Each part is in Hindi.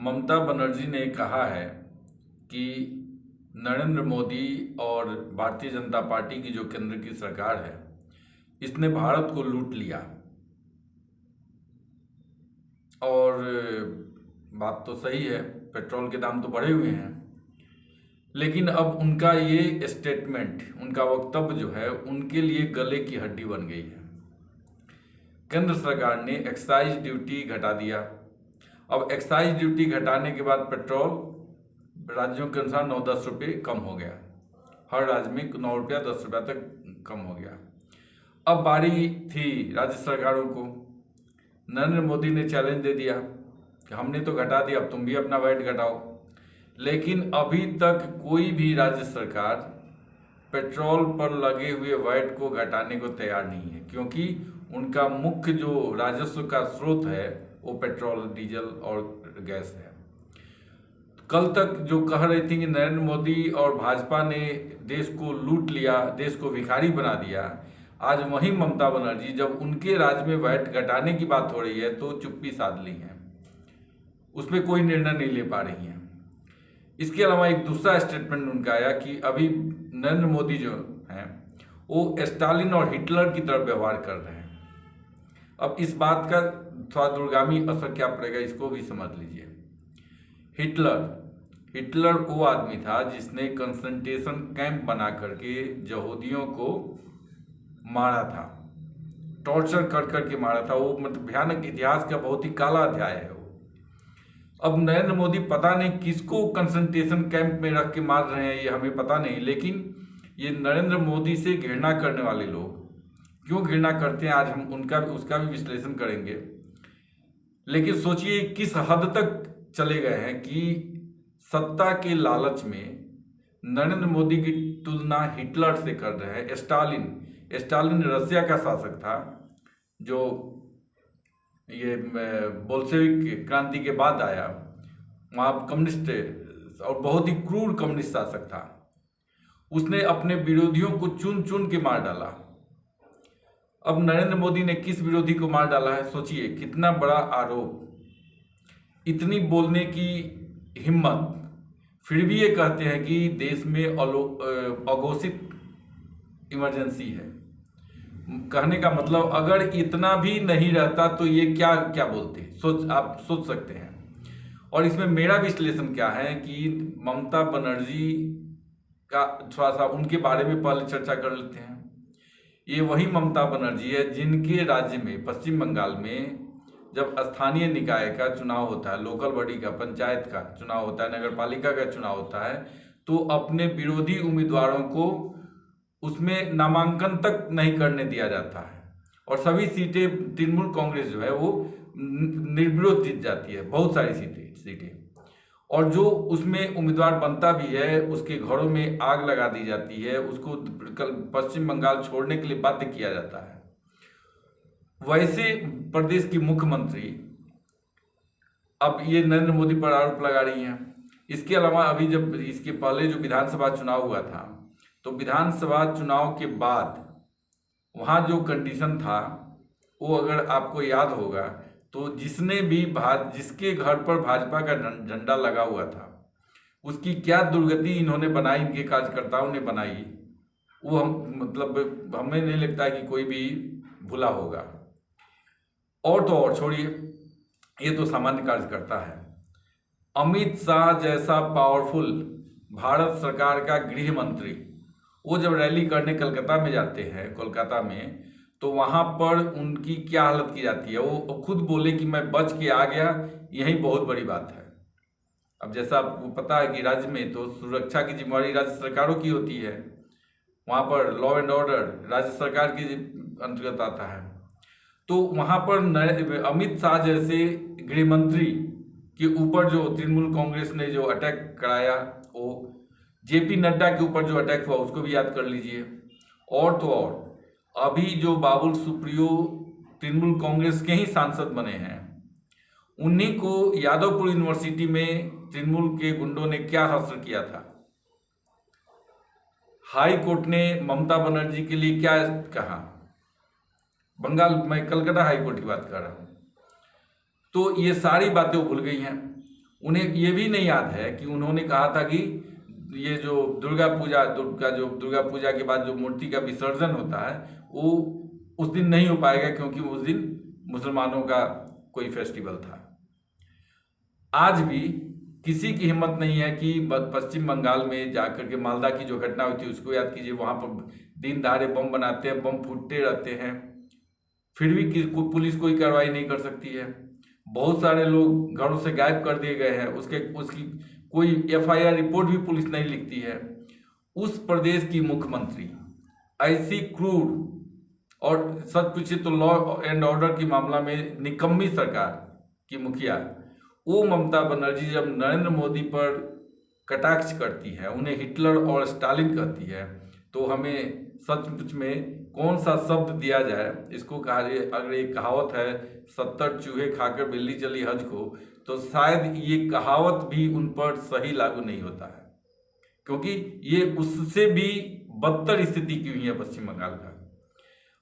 ममता बनर्जी ने कहा है कि नरेंद्र मोदी और भारतीय जनता पार्टी की जो केंद्र की सरकार है, इसने भारत को लूट लिया। और बात तो सही है, पेट्रोल के दाम तो बढ़े हुए हैं, लेकिन अब उनका ये स्टेटमेंट, उनका वक्तव्य जो है, उनके लिए गले की हड्डी बन गई है। केंद्र सरकार ने एक्साइज ड्यूटी घटा दिया। अब एक्साइज ड्यूटी घटाने के बाद पेट्रोल राज्यों के अनुसार 9-10 रुपये कम हो गया। हर राज्य में 9 रुपया 10 रुपया तक कम हो गया। अब बारी थी राज्य सरकारों को। नरेंद्र मोदी ने चैलेंज दे दिया कि हमने तो घटा दिया, अब तुम भी अपना वैट घटाओ। लेकिन अभी तक कोई भी राज्य सरकार पेट्रोल पर लगे हुए वैट को घटाने को तैयार नहीं है, क्योंकि उनका मुख्य जो राजस्व का स्रोत है वो पेट्रोल, डीजल और गैस है। कल तक जो कह रही थी कि नरेंद्र मोदी और भाजपा ने देश को लूट लिया, देश को भिखारी बना दिया, आज वही ममता बनर्जी जब उनके राज्य में वैट घटाने की बात हो रही है तो चुप्पी साध ली है, उसमें कोई निर्णय नहीं ले पा रही हैं। इसके अलावा एक दूसरा स्टेटमेंट उनका आया कि अभी नरेंद्र मोदी जो हैं वो स्टालिन और हिटलर की तरह व्यवहार कर रहे हैं। अब इस बात का थोड़ा दूरगामी असर क्या पड़ेगा, इसको भी समझ लीजिए। हिटलर वो आदमी था जिसने कंसंट्रेशन कैंप बना करके यहूदियों को मारा था, टॉर्चर कर करके मारा था। वो मतलब भयानक इतिहास का बहुत ही काला अध्याय है वो। अब नरेंद्र मोदी पता नहीं किसको कंसंट्रेशन कैंप में रख के मार रहे हैं, ये हमें पता नहीं, लेकिन ये नरेंद्र मोदी से घृणा करने वाले लोग क्यों घृणा करते हैं, आज हम उसका भी विश्लेषण करेंगे। लेकिन सोचिए किस हद तक चले गए हैं कि सत्ता के लालच में नरेंद्र मोदी की तुलना हिटलर से कर रहे हैं। स्टालिन रसिया का शासक था जो ये बोल्शेविक क्रांति के बाद आया, वहाँ कम्युनिस्ट और बहुत ही क्रूर कम्युनिस्ट शासक था। उसने अपने विरोधियों को चुन चुन के मार डाला। अब नरेंद्र मोदी ने किस विरोधी को मार डाला है, सोचिए कितना बड़ा आरोप, इतनी बोलने की हिम्मत, फिर भी ये कहते हैं कि देश में अघोषित इमरजेंसी है। कहने का मतलब अगर इतना भी नहीं रहता तो ये क्या क्या बोलते, आप सोच सकते हैं। और इसमें मेरा विश्लेषण क्या है कि ममता बनर्जी का थोड़ा सा उनके बारे में पहले चर्चा कर लेते हैं। ये वही ममता बनर्जी है जिनके राज्य में, पश्चिम बंगाल में, जब स्थानीय निकाय का चुनाव होता है, लोकल बॉडी का, पंचायत का चुनाव होता है, नगर पालिका का चुनाव होता है, तो अपने विरोधी उम्मीदवारों को उसमें नामांकन तक नहीं करने दिया जाता है और सभी सीटें तृणमूल कांग्रेस जो है वो निर्विरोध जीत जाती है, बहुत सारी सीटें। और जो उसमें उम्मीदवार बनता भी है उसके घरों में आग लगा दी जाती है, उसको पश्चिम बंगाल छोड़ने के लिए बाध्य किया जाता है। वैसे प्रदेश की मुख्यमंत्री अब ये नरेंद्र मोदी पर आरोप लगा रही हैं। इसके अलावा अभी जब इसके पहले जो विधानसभा चुनाव हुआ था, तो विधानसभा चुनाव के बाद वहाँ जो कंडीशन था वो अगर आपको याद होगा तो जिसने भी जिसके घर पर भाजपा का झंडा लगा हुआ था उसकी क्या दुर्गति इन्होंने बनाई, इनके कार्यकर्ताओं ने बनाई, वो मतलब हमें नहीं लगता है कि कोई भी भूला होगा। और तो और छोड़िए, ये तो सामान्य कार्यकर्ता है। अमित शाह जैसा पावरफुल भारत सरकार का गृह मंत्री, वो जब रैली करने कलकत्ता में जाते हैं, कोलकाता में, तो वहाँ पर उनकी क्या हालत की जाती है। वो खुद बोले कि मैं बच के आ गया, यही बहुत बड़ी बात है। अब जैसा आपको पता है कि राज्य में तो सुरक्षा की जिम्मेवारी राज्य सरकारों की होती है, वहाँ पर लॉ एंड ऑर्डर राज्य सरकार के अंतर्गत आता है। तो वहाँ पर अमित शाह जैसे गृह मंत्री के ऊपर जो तृणमूल कांग्रेस ने जो अटैक कराया, वो जेपी नड्डा के ऊपर जो अटैक हुआ उसको भी याद कर लीजिए। और तो और अभी जो बाबुल सुप्रियो तृणमूल कांग्रेस के ही सांसद बने हैं, उन्हीं को यादवपुर यूनिवर्सिटी में तृणमूल के गुंडों ने क्या हश्र किया था। हाई कोर्ट ने ममता बनर्जी के लिए क्या कहा, बंगाल में कलकत्ता हाई कोर्ट की बात कर रहा हूँ। तो ये सारी बातें वो भूल गई हैं। उन्हें ये भी नहीं याद है कि उन्होंने कहा था कि ये जो दुर्गा पूजा के बाद जो मूर्ति का विसर्जन होता है वो उस दिन नहीं हो पाएगा, क्योंकि उस दिन मुसलमानों का कोई फेस्टिवल था। आज भी किसी की हिम्मत नहीं है कि पश्चिम बंगाल में जाकर के मालदा की जो घटना हुई थी उसको याद कीजिए। वहाँ पर दिन दहाड़े बम बनाते हैं, बम फूटते रहते हैं, फिर भी पुलिस कोई कार्रवाई नहीं कर सकती है। बहुत सारे लोग घरों से गायब कर दिए गए हैं, उसकी कोई FIR रिपोर्ट भी पुलिस नहीं लिखती है। उस प्रदेश की मुख्यमंत्री ऐसी क्रूर और सच पूछे तो लॉ एंड ऑर्डर की मामला में निकम्मी सरकार की मुखिया वो ममता बनर्जी जब नरेंद्र मोदी पर कटाक्ष करती है, उन्हें हिटलर और स्टालिन कहती है, तो हमें सचमुच में कौन सा शब्द दिया जाए। इसको कहा, अगर एक कहावत है 70 चूहे खाकर बिल्ली चली हज को, तो शायद ये कहावत भी उन पर सही लागू नहीं होता है, क्योंकि ये उससे भी बदतर स्थिति की हुई है पश्चिम बंगाल का।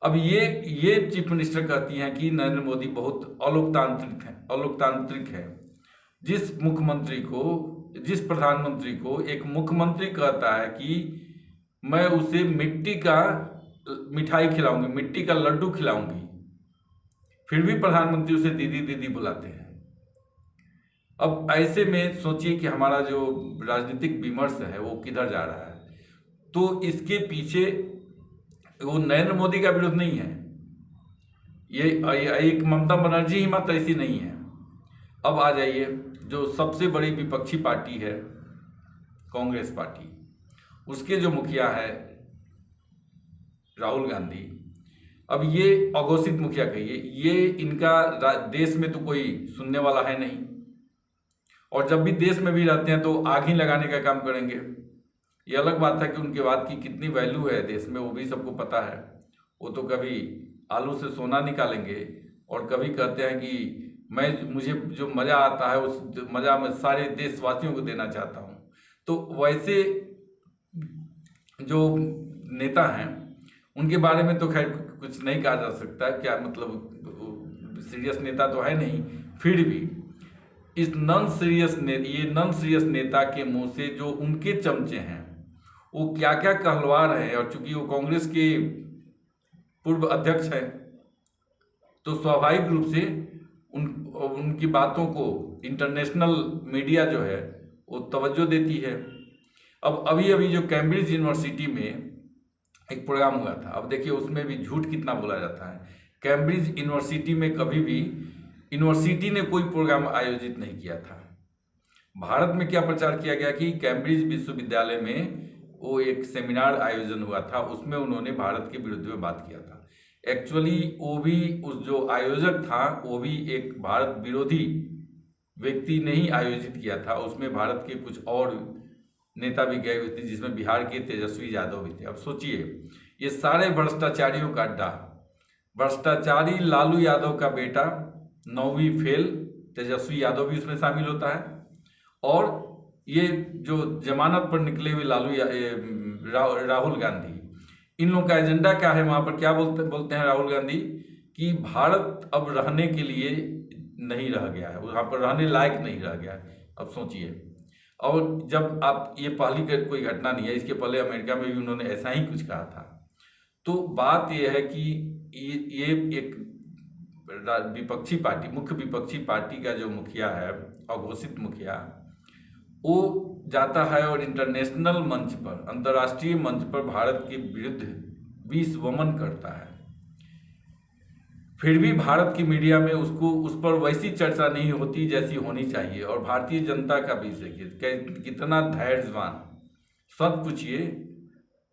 अब ये चीफ मिनिस्टर कहती हैं कि नरेंद्र मोदी बहुत अलोकतांत्रिक है। जिस प्रधानमंत्री को एक मुख्यमंत्री कहता है कि मैं उसे मिठाई खिलाऊंगी, मिट्टी का लड्डू खिलाऊंगी, फिर भी प्रधानमंत्री उसे दीदी दीदी बुलाते हैं। अब ऐसे में सोचिए कि हमारा जो राजनीतिक विमर्श है वो किधर जा रहा है। तो इसके पीछे वो नरेंद्र मोदी का विरोध नहीं है, ये एक ममता बनर्जी ही मात्र ऐसी नहीं है। अब आ जाइए, जो सबसे बड़ी विपक्षी पार्टी है कांग्रेस पार्टी, उसके जो मुखिया है राहुल गांधी। अब ये अघोषित मुखिया कहिए, ये इनका देश में तो कोई सुनने वाला है नहीं, और जब भी देश में भी रहते हैं तो आग ही लगाने का काम करेंगे। ये अलग बात है कि उनके बात की कितनी वैल्यू है देश में, वो भी सबको पता है। वो तो कभी आलू से सोना निकालेंगे और कभी कहते हैं कि मुझे जो मज़ा आता है उस मज़ा मैं सारे देशवासियों को देना चाहता हूँ। तो वैसे जो नेता हैं उनके बारे में तो खैर कुछ नहीं कहा जा सकता, क्या मतलब सीरियस नेता तो है नहीं, फिर भी इस नॉन सीरियस नेता के मुंह से जो उनके चमचे हैं वो क्या क्या कहलवा रहे हैं। और चूंकि वो कांग्रेस के पूर्व अध्यक्ष हैं तो स्वाभाविक रूप से उनकी बातों को इंटरनेशनल मीडिया जो है वो तवज्जो देती है। अब अभी जो कैम्ब्रिज यूनिवर्सिटी में एक प्रोग्राम हुआ था, अब देखिए उसमें भी झूठ कितना बोला जाता है। कैम्ब्रिज यूनिवर्सिटी में कभी भी यूनिवर्सिटी ने कोई प्रोग्राम आयोजित नहीं किया था। भारत में क्या प्रचार किया गया कि कैम्ब्रिज विश्वविद्यालय में वो एक सेमिनार आयोजन हुआ था, उसमें उन्होंने भारत के विरुद्ध में बात किया था। एक्चुअली वो भी उस जो आयोजक था वो भी एक भारत विरोधी व्यक्ति ने ही आयोजित किया था। उसमें भारत के कुछ और नेता भी गए हुए थे, जिसमें बिहार के तेजस्वी यादव भी थे। अब सोचिए, ये सारे भ्रष्टाचारियों का अड्डा, भ्रष्टाचारी लालू यादव का बेटा 9वीं फेल तेजस्वी यादव भी उसमें शामिल होता है, और ये जो जमानत पर निकले हुए राहुल गांधी, इन लोगों का एजेंडा क्या है वहाँ पर? क्या बोलते हैं राहुल गांधी कि भारत अब रहने के लिए नहीं रह गया है, वहाँ पर रहने लायक नहीं रह गया है। अब सोचिए, और जब आप ये पहली कोई घटना नहीं है, इसके पहले अमेरिका में भी उन्होंने ऐसा ही कुछ कहा था। तो बात यह है कि ये एक विपक्षी पार्टी, मुख्य विपक्षी पार्टी का जो मुखिया है, अघोषित मुखिया, वो जाता है और इंटरनेशनल मंच पर, अंतर्राष्ट्रीय मंच पर भारत के विरुद्ध विषवमन करता है। फिर भी भारत की मीडिया में उस पर वैसी चर्चा नहीं होती जैसी होनी चाहिए। और भारतीय जनता का भी देखिए कितना धैर्यवान। सच पूछिए,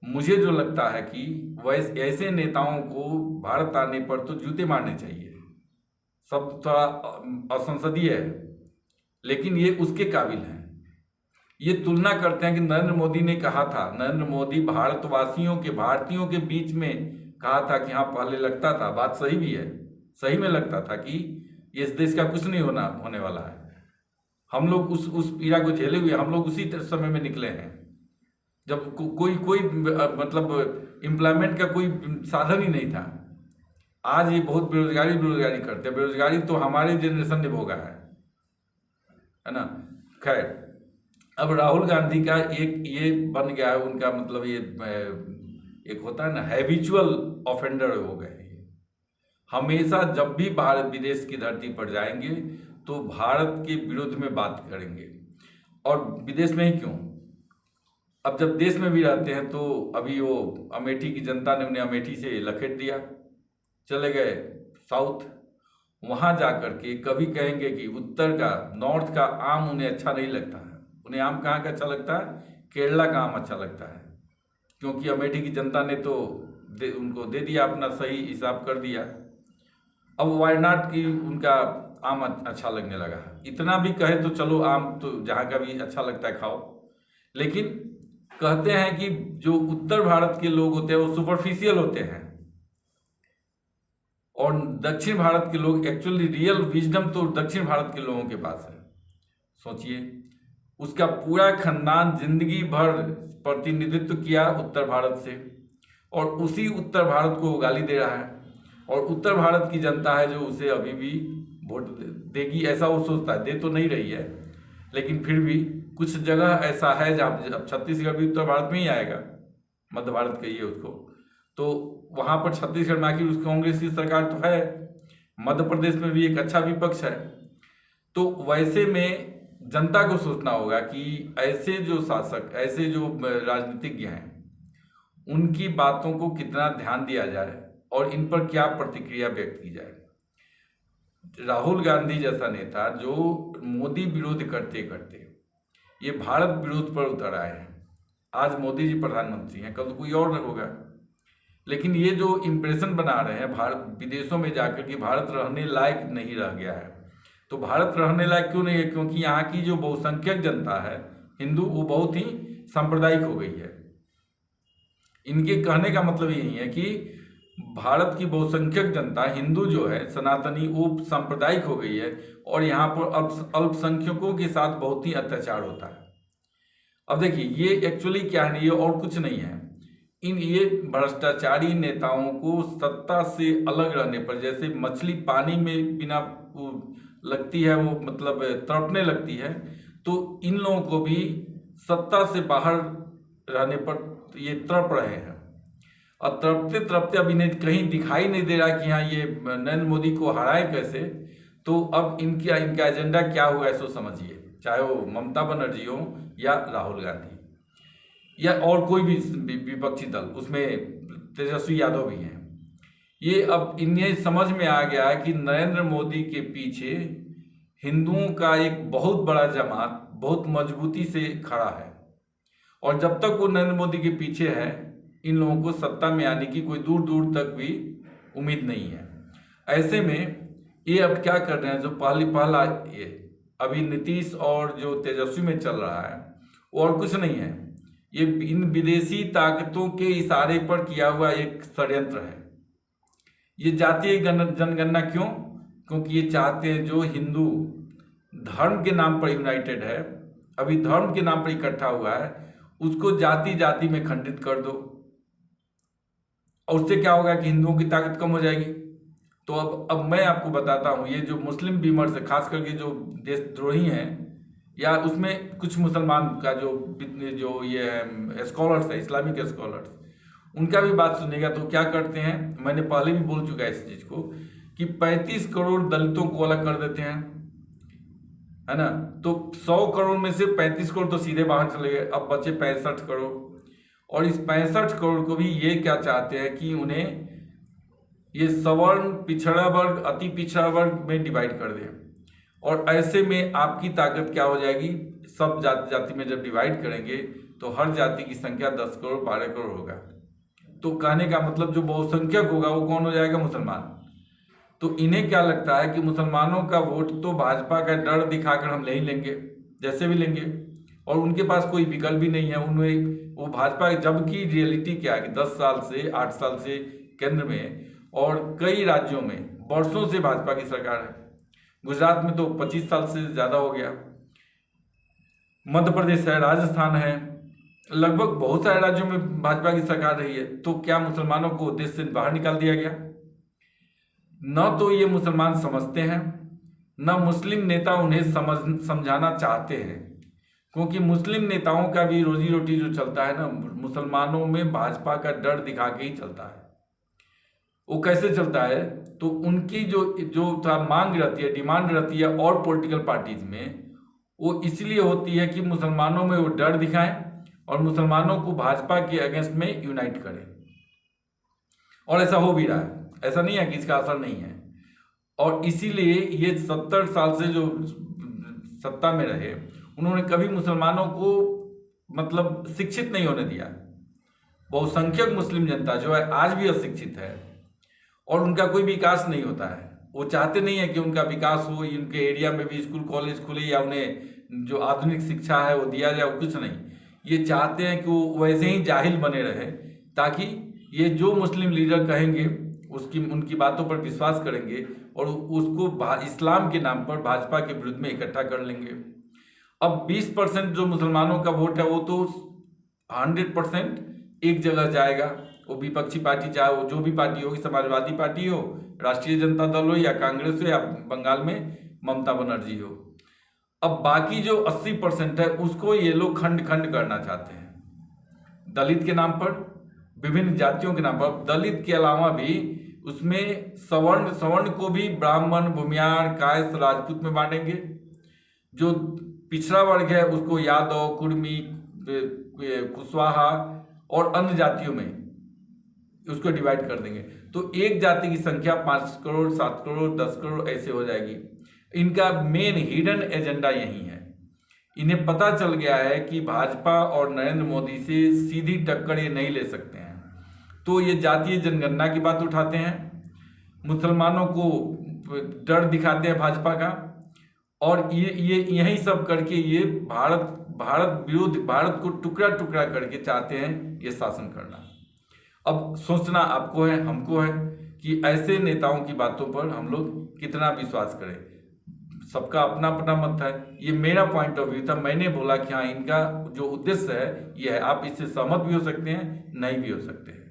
मुझे जो लगता है कि वैसे ऐसे नेताओं को भारत आने पर तो जूते मारने चाहिए। सब थोड़ा असंसदीय है, लेकिन ये उसके काबिल हैं। ये तुलना करते हैं कि नरेंद्र मोदी ने कहा था, नरेंद्र मोदी भारतीयों के बीच में कहा था कि हाँ पहले लगता था, बात सही भी है, सही में लगता था कि इस देश का कुछ नहीं होने वाला है। हम लोग उस पीड़ा को झेले हुए, हम लोग उसी समय में निकले हैं जब कोई मतलब एम्प्लॉयमेंट का कोई साधन ही नहीं था। आज ये बहुत बेरोजगारी करते हैं। बेरोजगारी तो हमारे जनरेशन ने भोगा है ना। खैर, अब राहुल गांधी का एक ये बन गया है उनका, मतलब ये एक होता है ना, हैबिचुअल ऑफेंडर हो गए ये। हमेशा जब भी भारत विदेश की धरती पर जाएंगे तो भारत के विरुद्ध में बात करेंगे। और विदेश में ही क्यों, अब जब देश में भी रहते हैं तो अभी वो अमेठी की जनता ने उन्हें अमेठी से लखेट दिया, चले गए साउथ। वहां जाकर के कभी कहेंगे कि उत्तर का, नॉर्थ का आम उन्हें अच्छा नहीं लगता है। उन्हें आम कहाँ का अच्छा लगता है? केरला का आम अच्छा लगता है, क्योंकि अमेठी की जनता ने तो उनको दे दिया, अपना सही हिसाब कर दिया। अब वायनाड की उनका आम अच्छा लगने लगा। इतना भी कहे तो चलो, आम तो जहाँ का भी अच्छा लगता है खाओ, लेकिन कहते हैं कि जो उत्तर भारत के लोग होते हैं वो सुपरफिशियल होते हैं, और दक्षिण भारत के लोग एक्चुअली रियल विजडम तो दक्षिण भारत के लोगों के पास है। सोचिए, उसका पूरा खानदान जिंदगी भर प्रतिनिधित्व किया उत्तर भारत से, और उसी उत्तर भारत को गाली दे रहा है, और उत्तर भारत की जनता है जो उसे अभी भी वोट देगी, ऐसा वो सोचता है। दे तो नहीं रही है, लेकिन फिर भी कुछ जगह ऐसा है जहाँ, अब छत्तीसगढ़ भी उत्तर भारत में ही आएगा, मध्य भारत कहिए उसको, तो वहाँ पर छत्तीसगढ़ में आखिर कांग्रेस की सरकार तो है, मध्य प्रदेश में भी एक अच्छा विपक्ष है। तो वैसे में जनता को सोचना होगा कि ऐसे जो शासक, ऐसे जो राजनीतिज्ञ हैं, उनकी बातों को कितना ध्यान दिया जाए और इन पर क्या प्रतिक्रिया व्यक्त की जाए। राहुल गांधी जैसा नेता जो मोदी विरोध करते करते ये भारत विरोध पर उतर आए हैं, आज मोदी जी प्रधानमंत्री हैं, कल तो कोई और होगा, लेकिन ये जो इम्प्रेशन बना रहे हैं भारत विदेशों में जाकर कि भारत रहने लायक नहीं रह गया है। तो भारत रहने लायक क्यों नहीं है? क्योंकि यहाँ की जो बहुसंख्यक जनता है हिंदू, वो बहुत ही सांप्रदायिक हो गई है। इनके कहने का मतलब यही है कि भारत की बहुसंख्यक जनता हिंदू जो है, सनातनी, वो सांप्रदायिक हो गई है, और यहाँ पर अल्पसंख्यकों के साथ बहुत ही अत्याचार होता है। अब देखिए, ये एक्चुअली क्या है, ये और कुछ नहीं है, ये भ्रष्टाचारी नेताओं को सत्ता से अलग रहने पर, जैसे मछली पानी में बिना लगती है वो मतलब तड़पने लगती है, तो इन लोगों को भी सत्ता से बाहर रहने पर ये तड़प रहे हैं। और तड़पते तड़पते अब इन्हें कहीं दिखाई नहीं दे रहा कि हाँ ये नरेंद्र मोदी को हराए कैसे। तो अब इनका एजेंडा क्या हुआ है सो समझिए, चाहे वो ममता बनर्जी हो या राहुल गांधी या और कोई भी विपक्षी दल, उसमें तेजस्वी यादव भी हैं। ये अब इन्हें समझ में आ गया है कि नरेंद्र मोदी के पीछे हिंदुओं का एक बहुत बड़ा जमात बहुत मजबूती से खड़ा है, और जब तक वो नरेंद्र मोदी के पीछे है, इन लोगों को सत्ता में आने की कोई दूर दूर तक भी उम्मीद नहीं है। ऐसे में ये अब क्या कर रहे हैं, जो पहला ये अभी नीतीश और जो तेजस्वी में चल रहा है, वो और कुछ नहीं है, ये इन विदेशी ताकतों के इशारे पर किया हुआ एक षड्यंत्र है। ये जातीय जनगणना क्यों? क्योंकि ये चाहते हैं जो हिंदू धर्म के नाम पर यूनाइटेड है, अभी धर्म के नाम पर इकट्ठा हुआ है, उसको जाति जाति में खंडित कर दो, और उससे क्या होगा कि हिंदुओं की ताकत कम हो जाएगी। तो अब मैं आपको बताता हूँ, ये जो मुस्लिम विमर्श है, खास करके जो देशद्रोही हैं, या उसमें कुछ मुसलमान का जो ये स्कॉलर्स है, इस्लामिक स्कॉलर्स, उनका भी बात सुनेगा तो क्या करते हैं, मैंने पहले भी बोल चुका है इस चीज़ को, कि 35 करोड़ दलितों को अलग कर देते हैं, है ना। तो 100 करोड़ में से 35 करोड़ तो सीधे बाहर चले गए, अब बचे 65 करोड़। और इस 65 करोड़ को भी ये क्या चाहते हैं कि उन्हें ये सवर्ण, पिछड़ा वर्ग, अति पिछड़ा वर्ग में डिवाइड कर दें। और ऐसे में आपकी ताकत क्या हो जाएगी, सब जाति जाति में जब डिवाइड करेंगे तो हर जाति की संख्या 10 करोड़ 12 करोड़ होगा। तो कहने का मतलब जो बहुसंख्यक होगा वो कौन हो जाएगा? मुसलमान। तो इन्हें क्या लगता है कि मुसलमानों का वोट तो भाजपा का डर दिखाकर हम ले ही लेंगे, जैसे भी लेंगे, और उनके पास कोई विकल्प भी नहीं है, उनमें वो भाजपा, जबकि रियलिटी क्या है कि 10 साल से 8 साल से केंद्र में और कई राज्यों में वर्षों से भाजपा की सरकार है। गुजरात में तो 25 साल से ज़्यादा हो गया, मध्य प्रदेश है, राजस्थान है, लगभग बहुत सारे राज्यों में भाजपा की सरकार रही है। तो क्या मुसलमानों को देश से बाहर निकाल दिया गया? न तो ये मुसलमान समझते हैं, न मुस्लिम नेता उन्हें समझाना चाहते हैं, क्योंकि मुस्लिम नेताओं का भी रोजी रोटी जो चलता है ना, मुसलमानों में भाजपा का डर दिखा के ही चलता है। वो कैसे चलता है, तो उनकी जो जो मांग रहती है, डिमांड रहती है और पॉलिटिकल पार्टीज में, वो इसलिए होती है कि मुसलमानों में वो डर दिखाएं और मुसलमानों को भाजपा के अगेंस्ट में यूनाइट करें। और ऐसा हो भी रहा है, ऐसा नहीं है कि इसका असर नहीं है। और इसीलिए ये 70 साल से जो सत्ता में रहे, उन्होंने कभी मुसलमानों को मतलब शिक्षित नहीं होने दिया। बहुसंख्यक मुस्लिम जनता जो है आज भी अशिक्षित है और उनका कोई विकास नहीं होता है। वो चाहते नहीं है कि उनका विकास हो, उनके एरिया में भी स्कूल कॉलेज खुले या उन्हें जो आधुनिक शिक्षा है वो दिया जाए, कुछ नहीं। ये चाहते हैं कि वो वैसे ही जाहिल बने रहे, ताकि ये जो मुस्लिम लीडर कहेंगे उसकी उनकी बातों पर विश्वास करेंगे और उसको इस्लाम के नाम पर भाजपा के विरुद्ध में इकट्ठा कर लेंगे। अब 20% जो मुसलमानों का वोट है वो तो 100% एक जगह जाएगा। वो विपक्षी पार्टी, चाहे वो जो भी पार्टी होगी, समाजवादी पार्टी हो, राष्ट्रीय जनता दल हो या कांग्रेस हो या बंगाल में ममता बनर्जी हो। अब बाकी जो 80% है उसको ये लोग खंड खंड करना चाहते हैं, दलित के नाम पर, विभिन्न जातियों के नाम पर। दलित के अलावा भी उसमें सवर्ण को भी ब्राह्मण, भूमियार, कायस्थ, राजपूत में बांटेंगे। जो पिछड़ा वर्ग है उसको यादव, कुर्मी, कुशवाहा और अन्य जातियों में उसको डिवाइड कर देंगे। तो एक जाति की संख्या 5 करोड़, 7 करोड़, 10 करोड़ ऐसे हो जाएगी। इनका मेन हिडन एजेंडा यही है। इन्हें पता चल गया है कि भाजपा और नरेंद्र मोदी से सीधी टक्कर ये नहीं ले सकते हैं, तो ये जातीय जनगणना की बात उठाते हैं, मुसलमानों को डर दिखाते हैं भाजपा का, और ये यही सब करके ये भारत विरुद्ध, भारत को टुकड़ा टुकड़ा करके चाहते हैं ये शासन करना। अब सोचना आपको है, हमको है कि ऐसे नेताओं की बातों पर हम लोग कितना विश्वास करें। सबका अपना अपना मत है, ये मेरा पॉइंट ऑफ व्यू था। मैंने बोला कि हाँ, इनका जो उद्देश्य है ये है। आप इससे सहमत भी हो सकते हैं, नहीं भी हो सकते हैं।